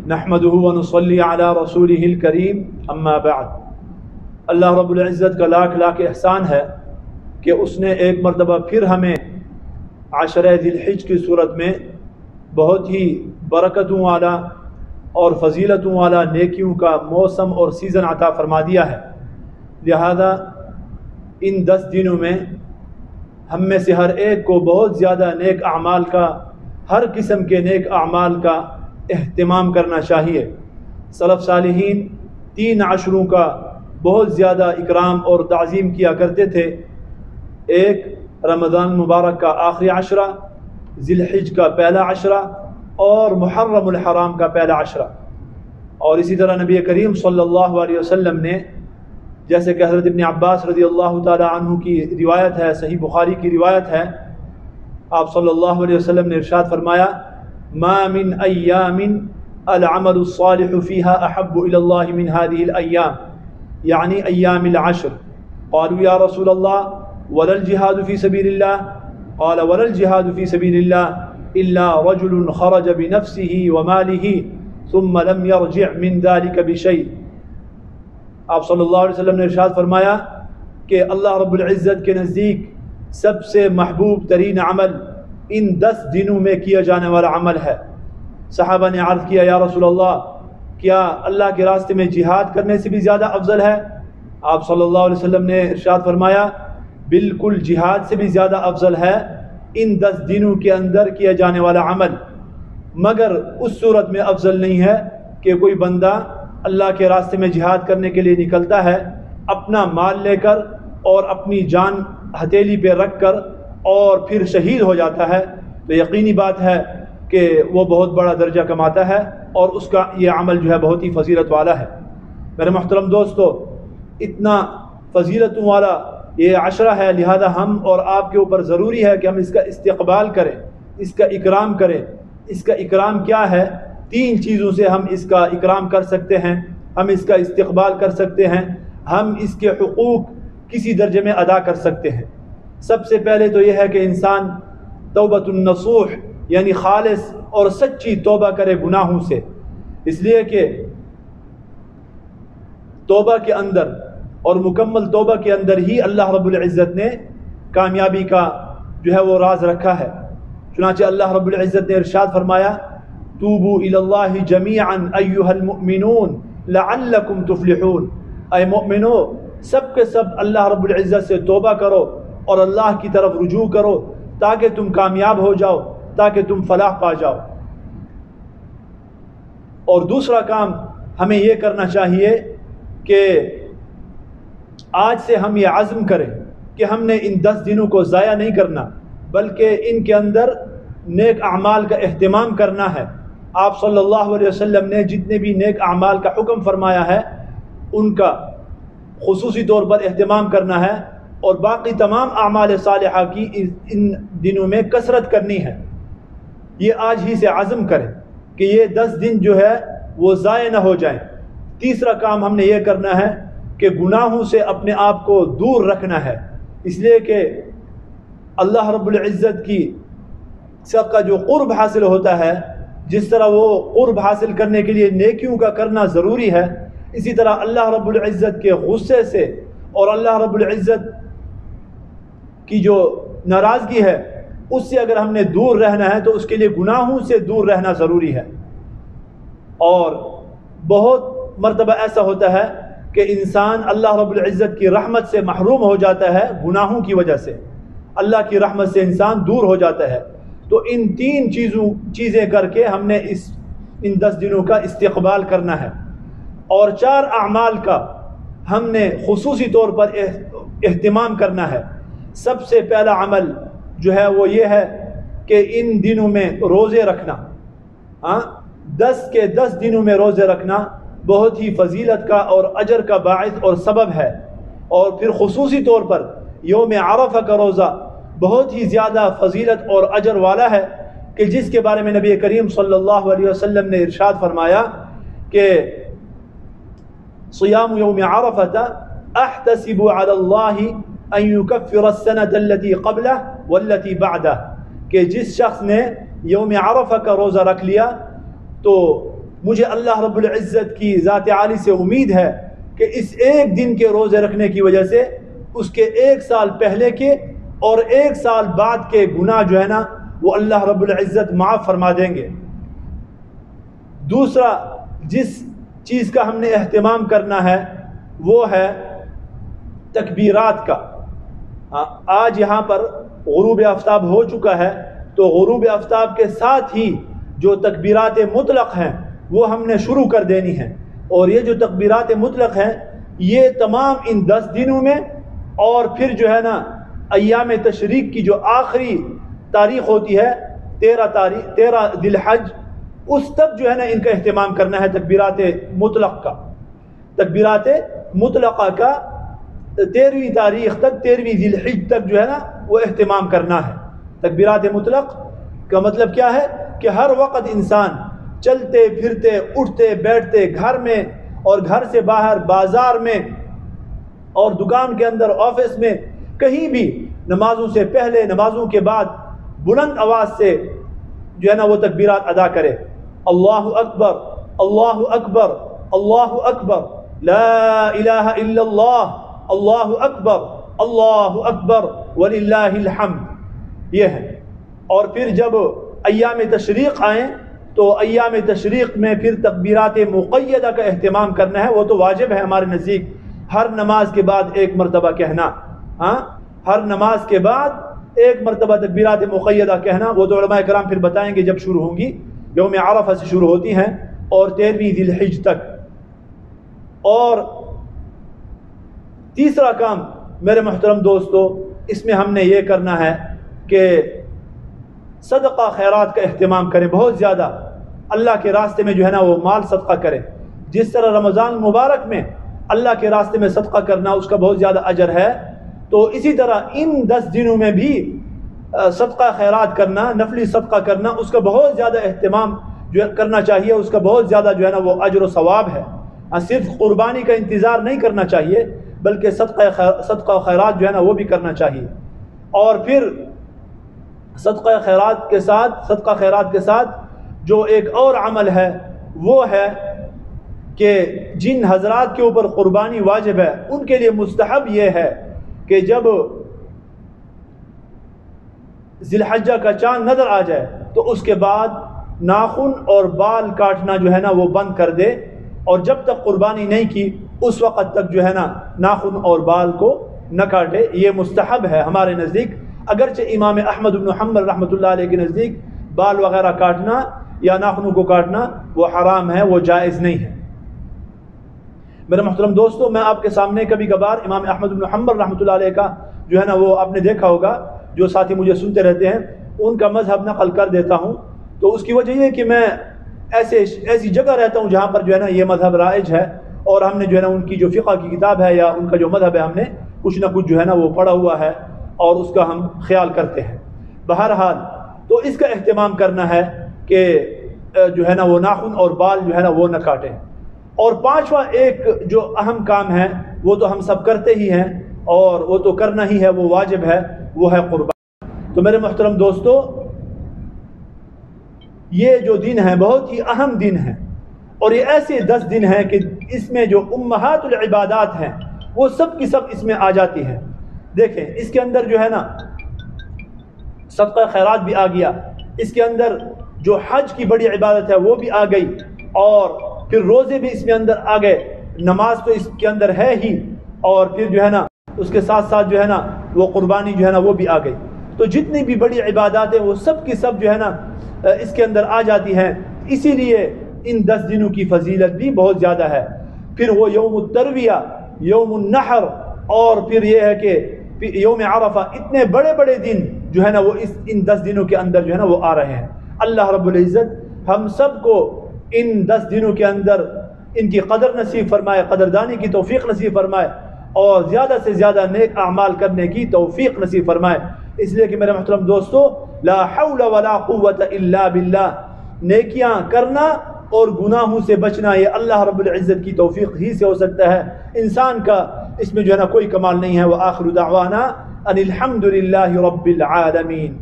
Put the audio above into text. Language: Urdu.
نحمده ونصلي على رسوله الكريم اما بعد۔ اللہ رب العزت کا لاکھ لاکھ احسان ہے کہ اس نے ایک مرتبہ پھر ہمیں عشرہ ذی الحج کی صورت میں بہت ہی برکتوں والا اور فضیلتوں والا نیکیوں کا موسم اور سیزن عطا فرما دیا ہے، لہذا ان 10 دنوں میں ہم میں سے ہر ایک کو بہت زیادہ نیک اعمال کا، ہر قسم کے نیک اعمال کا اہتمام کرنا چاہیے۔ سلف صالحین 3 عشروں کا بہت زیادہ اکرام اور تعظیم کیا کرتے تھے، ایک رمضان مبارک کا آخری عشرہ، ذی الحج کا پہلا عشرہ اور محرم الحرام کا پہلا عشرہ۔ اور اسی طرح نبی کریم صلی اللہ علیہ وسلم نے، جیسے کہ حضرت ابن عباس رضی اللہ تعالی عنہ کی روایت ہے، صحیح بخاری کی روایت ہے، آپ صلی اللہ علیہ وسلم نے ارشاد فرمایا ما من ایام العمل الصالح فيها احب الى الله من هذه الايام، یعنی ایام العشر۔ قالوا یا رسول اللہ ولا الجهاد في سبيل الله؟ قال ولا الجهاد في سبيل الله الا رجل خرج بنفسه وماله ثم لم يرجع من ذلك بشيء۔ آپ صلی اللہ علیہ وسلم نے ارشاد فرمایا کہ اللہ رب العزت کے نزدیک سب سے محبوب ترین عمل ان 10 دنوں میں کیا جانے والا عمل ہے۔ صحابہ نے عرض کیا یا رسول اللہ، کیا اللہ کے راستے میں جہاد کرنے سے بھی زیادہ افضل ہے؟ آپ صلی اللہ علیہ وسلم نے ارشاد فرمایا بالکل جہاد سے بھی زیادہ افضل ہے ان 10 دنوں کے اندر کیا جانے والا عمل، مگر اس صورت میں افضل نہیں ہے کہ کوئی بندہ اللہ کے راستے میں جہاد کرنے کے لیے نکلتا ہے، اپنا مال لے کر اور اپنی جان ہتھیلی پہ رکھ کر اور پھر شہید ہو جاتا ہے، تو یقینی بات ہے کہ وہ بہت بڑا درجہ کماتا ہے اور اس کا یہ عمل جو ہے بہت ہی فضیلت والا ہے۔ میرے محترم دوستو، اتنا فضیلتوں والا یہ عشرہ ہے، لہذا ہم اور آپ کے اوپر ضروری ہے کہ ہم اس کا استقبال کریں، اس کا اکرام کریں۔ اس کا اکرام کیا ہے؟ 3 چیزوں سے ہم اس کا اکرام کر سکتے ہیں، ہم اس کا استقبال کر سکتے ہیں، ہم اس کے حقوق کسی درجے میں ادا کر سکتے ہیں۔ سب سے پہلے تو یہ ہے کہ انسان توبۃ النصوح یعنی خالص اور سچی توبہ کرے گناہوں سے، اس لیے کہ توبہ کے اندر اور مکمل توبہ کے اندر ہی اللہ رب العزت نے کامیابی کا جو ہے وہ راز رکھا ہے۔ چنانچہ اللہ رب العزت نے ارشاد فرمایا توبوا الی اللہ جمیعا ایھا المؤمنون لعلکم تفلحون، اے مؤمنو سب کے سب اللہ رب العزت سے توبہ کرو اور اللہ کی طرف رجوع کرو تاکہ تم کامیاب ہو جاؤ، تاکہ تم فلاح پا جاؤ۔ اور دوسرا کام ہمیں یہ کرنا چاہیے کہ آج سے ہم یہ عزم کریں کہ ہم نے ان 10 دنوں کو ضائع نہیں کرنا، بلکہ ان کے اندر نیک اعمال کا اہتمام کرنا ہے۔ آپ صلی اللہ علیہ وسلم نے جتنے بھی نیک اعمال کا حکم فرمایا ہے ان کا خصوصی طور پر اہتمام کرنا ہے، اور باقی تمام اعمال صالحہ کی ان دنوں میں کثرت کرنی ہے۔ یہ آج ہی سے عزم کریں کہ یہ 10 دن جو ہے وہ ضائع نہ ہو جائیں۔ تیسرا کام ہم نے یہ کرنا ہے کہ گناہوں سے اپنے آپ کو دور رکھنا ہے، اس لیے کہ اللہ رب العزت کی سب کا جو قرب حاصل ہوتا ہے، جس طرح وہ قرب حاصل کرنے کے لیے نیکیوں کا کرنا ضروری ہے، اسی طرح اللہ رب العزت کے غصے سے اور اللہ رب العزت کی جو ناراضگی ہے اس سے اگر ہم نے دور رہنا ہے تو اس کے لیے گناہوں سے دور رہنا ضروری ہے۔ اور بہت مرتبہ ایسا ہوتا ہے کہ انسان اللہ رب العزت کی رحمت سے محروم ہو جاتا ہے، گناہوں کی وجہ سے اللہ کی رحمت سے انسان دور ہو جاتا ہے۔ تو ان 3 چیزیں کر کے ہم نے ان 10 دنوں کا استقبال کرنا ہے، اور 4 اعمال کا ہم نے خصوصی طور پر اہتمام کرنا ہے۔ سب سے پہلا عمل جو ہے وہ یہ ہے کہ ان دنوں میں روزے رکھنا۔ 10 کے 10 دنوں میں روزے رکھنا بہت ہی فضیلت کا اور اجر کا باعث اور سبب ہے، اور پھر خصوصی طور پر یوم عرفہ کا روزہ بہت ہی زیادہ فضیلت اور اجر والا ہے، کہ جس کے بارے میں نبی کریم صلی اللہ علیہ وسلم نے ارشاد فرمایا کہ صیام یوم عرفہ احتسب علی اللہ ان یکفر السنة التي قبلہ والتي بعدہ، کہ جس شخص نے یوم عرفہ کا روزہ رکھ لیا تو مجھے اللہ رب العزت کی ذات عالی سے امید ہے کہ اس ایک دن کے روزے رکھنے کی وجہ سے اس کے 1 سال پہلے کے اور 1 سال بعد کے گناہ جو ہے نا وہ اللہ رب العزت معاف فرما دیں گے۔ دوسرا جس چیز کا ہم نے اہتمام کرنا ہے وہ ہے تکبیرات کا۔ آج یہاں پر غروب آفتاب ہو چکا ہے، تو غروب آفتاب کے ساتھ ہی جو تکبیرات مطلق ہیں وہ ہم نے شروع کر دینی ہیں، اور یہ جو تکبیرات مطلق ہیں یہ تمام ان 10 دنوں میں، اور پھر جو ہے نا ایام تشریق کی جو آخری تاریخ ہوتی ہے 13 ذی الحج، اس تک جو ہے نا ان کا اہتمام کرنا ہے تکبیرات مطلق کا۔ تکبیرات مطلقہ کا 13ویں تاریخ تک، 13ویں ذی الحج تک جو ہے نا وہ اہتمام کرنا ہے۔ تکبیرات مطلق کا مطلب کیا ہے کہ ہر وقت انسان چلتے پھرتے اٹھتے بیٹھتے گھر میں اور گھر سے باہر بازار میں اور دکان کے اندر آفس میں کہیں بھی نمازوں سے پہلے نمازوں کے بعد بلند آواز سے جو ہے نا وہ تکبیرات ادا کرے۔ اللہ اکبر، اللہ اکبر، اللہ اکبر، لا الہ الا اللہ، اللہ اکبر، اللہ اکبر وللہ الحمد، یہ ہے۔ اور پھر جب ایام تشریق آئیں تو ایام تشریق میں پھر تکبیرات مقیدہ کا اہتمام کرنا ہے، وہ تو واجب ہے ہمارے نزدیک، ہر نماز کے بعد 1 مرتبہ کہنا، ہر نماز کے بعد 1 مرتبہ تکبیرات مقیدہ کہنا، وہ تو علماء کرام پھر بتائیں گے جب شروع ہوں گی، یوم عرفہ سے شروع ہوتی ہیں اور 13ویں ذی الحج تک۔ اور تیسرا کام میرے محترم دوستو، اس میں ہم نے یہ کرنا ہے کہ صدقہ خیرات کا اہتمام کریں، بہت زیادہ اللہ کے راستے میں جو ہے نا وہ مال صدقہ کریں۔ جس طرح رمضان مبارک میں اللہ کے راستے میں صدقہ کرنا اس کا بہت زیادہ اجر ہے، تو اسی طرح ان 10 دنوں میں بھی صدقہ خیرات کرنا، نفلی صدقہ کرنا، اس کا بہت زیادہ اہتمام جو کرنا چاہیے، اس کا بہت زیادہ جو ہے نا وہ اجر و ثواب ہے۔ صرف قربانی کا انتظار نہیں کرنا چاہیے، بلکہ صدقہ خیرات جو ہے نا وہ بھی کرنا چاہیے۔ اور پھر صدقہ خیرات کے ساتھ جو ایک اور عمل ہے وہ ہے کہ جن حضرات کے اوپر قربانی واجب ہے ان کے لیے مستحب یہ ہے کہ جب ذی الحجہ کا چاند نظر آ جائے تو اس کے بعد ناخن اور بال کاٹنا جو ہے نا وہ بند کر دے، اور جب تک قربانی نہیں کی اس وقت تک جو ہے نا ناخن اور بال کو نہ کاٹے۔ یہ مستحب ہے ہمارے نزدیک، اگرچہ امام احمد بن حنبل رحمۃ اللہ علیہ کے نزدیک بال وغیرہ کاٹنا یا ناخنوں کو کاٹنا وہ حرام ہے، وہ جائز نہیں ہے۔ میرے محترم دوستو، میں آپ کے سامنے کبھی کبھار امام احمد بن حنبل رحمۃ اللہ علیہ کا جو ہے نا وہ آپ نے دیکھا ہوگا، جو ساتھی مجھے سنتے رہتے ہیں ان کا مذہب نقل کر دیتا ہوں، تو اس کی وجہ یہ کہ میں ایسی جگہ رہتا ہوں جہاں پر جو ہے نا یہ مذہب رائج ہے، اور ہم نے جو ہے نا ان کی جو فقہ کی کتاب ہے یا ان کا جو مذہب ہے ہم نے کچھ نہ کچھ جو ہے نا وہ پڑھا ہوا ہے اور اس کا ہم خیال کرتے ہیں۔ بہرحال تو اس کا اہتمام کرنا ہے کہ جو ہے نا وہ ناخن اور بال جو ہے نا وہ نہ کاٹیں۔ اور 5واں ایک جو اہم کام ہے وہ تو ہم سب کرتے ہی ہیں اور وہ تو کرنا ہی ہے، وہ واجب ہے، وہ ہے قربانی۔ تو میرے محترم دوستو، یہ جو دن ہے بہت ہی اہم دن ہے، اور یہ ایسے 10 دن ہیں کہ اس میں جو امہات العبادات ہیں وہ سب کی سب اس میں آ جاتی ہیں۔ دیکھیں اس کے اندر جو ہے نا صدقہ خیرات بھی آ گیا، اس کے اندر جو حج کی بڑی عبادت ہے وہ بھی آ گئی، اور پھر روزے بھی اس میں اندر آ گئے، نماز تو اس کے اندر ہے ہی، اور پھر جو ہے نا اس کے ساتھ ساتھ جو ہے نا وہ قربانی جو ہے نا وہ بھی آ گئی۔ تو جتنی بھی بڑی عبادات ہیں وہ سب کی سب جو ہے نا اس کے اندر آ جاتی ہیں، اسی لیے ان 10 دنوں کی فضیلت بھی بہت زیادہ ہے۔ پھر وہ یوم الترویہ، یوم النحر، اور پھر یہ ہے کہ یوم عرفہ، اتنے بڑے بڑے دن جو ہے نا وہ ان 10 دنوں کے اندر جو ہے نا وہ آ رہے ہیں۔ اللہ رب العزت ہم سب کو ان 10 دنوں کے اندر ان کی قدر نصیب فرمائے، قدردانی کی توفیق نصیب فرمائے، اور زیادہ سے زیادہ نیک اعمال کرنے کی توفیق نصیب فرمائے۔ اس لیے کہ میرے محترم دوستو، لا حول ولا قوت الا باللہ، نیکیاں کرنا اور گناہوں سے بچنا یہ اللہ رب العزت کی توفیق ہی سے ہو سکتا ہے، انسان کا اس میں جو ہے نا کوئی کمال نہیں ہے۔ وآخر دعوانا ان الحمد للہ رب العالمین۔